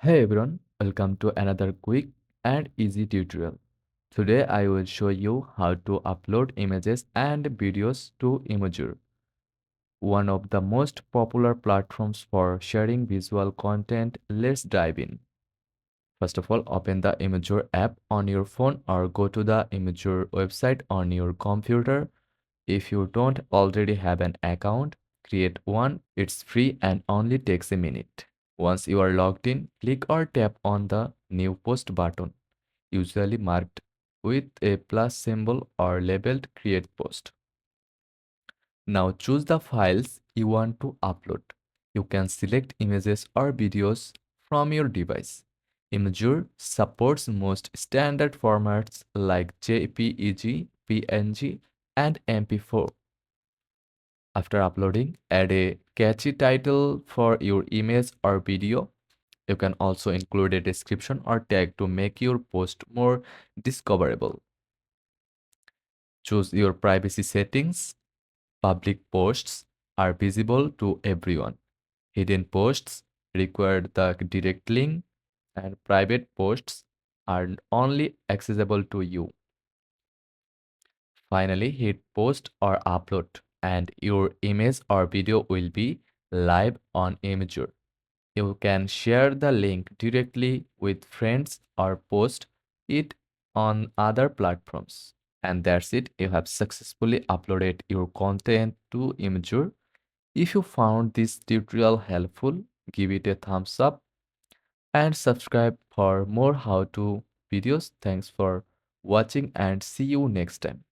Hey everyone, welcome to another quick and easy tutorial. Today I will show you how to upload images and videos to Imgur, one of the most popular platforms for sharing visual content. Let's dive in. First of all, open the Imgur app on your phone or go to the Imgur website on your computer. If you don't already have an account, create one. It's free and only takes a minute. Once you are logged in, click or tap on the New Post button, usually marked with a plus symbol or labeled Create Post. Now choose the files you want to upload. You can select images or videos from your device. Imgur supports most standard formats like JPEG, PNG, and MP4. After uploading, add a catchy title for your image or video. You can also include a description or tag to make your post more discoverable. Choose your privacy settings. Public posts are visible to everyone. Hidden posts require the direct link, and private posts are only accessible to you. Finally, hit post or upload, and your image or video will be live on Imgur. You can share the link directly with friends or post it on other platforms. And that's it. You have successfully uploaded your content to Imgur. If you found this tutorial helpful, give it a thumbs up and subscribe for more how-to videos. Thanks for watching and see you next time.